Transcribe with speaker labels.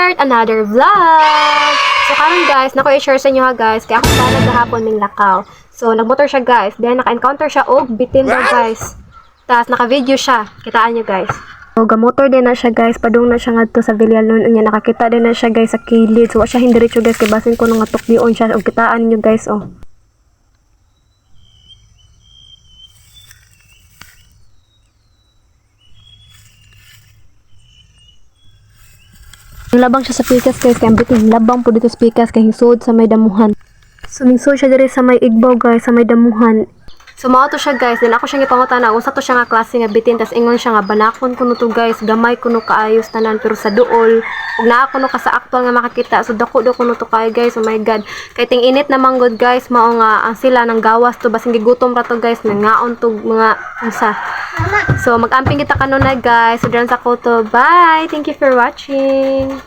Speaker 1: start another vlog! So karon guys, nako i-share sa inyo ha guys, kaya ako sana gahapon ming lakaw. So nagmotor siya guys, then naka-encounter siya og bitin daw guys. Tapos naka-video siya, kitaan niyo guys. So gamotor din na siya guys, padung na siya ngadto sa Villalon unya, nakakita din na siya guys sa kilid. So wa siya hindiretso guys, kay basin ko nung ngatok siya og kitaan niyo guys oh. Labang siya sa pikas guys, kaya bitin labang po dito sa pikas kay hisod sa may damuhan. So mingsod siya diri sa may igbaw guys, sa may damuhan. So mao to siya guys, then ako siya gipangutana unsa to siya nga klase nga bitin, tas ingon siya nga banakon kuno to guys, gamay kuno kaayos tanan pero sa duol ug naa kuno ka sa aktual nga makakita. So dako kuno to kay guys, oh my god. Kay ting init na manggod guys, mao nga ang sila nang gawas to basing gigutom ra to guys, nangaon to mga unsa. So mag-amping kita kanunay guys. So dyan sa koto. Bye! Thank you for watching!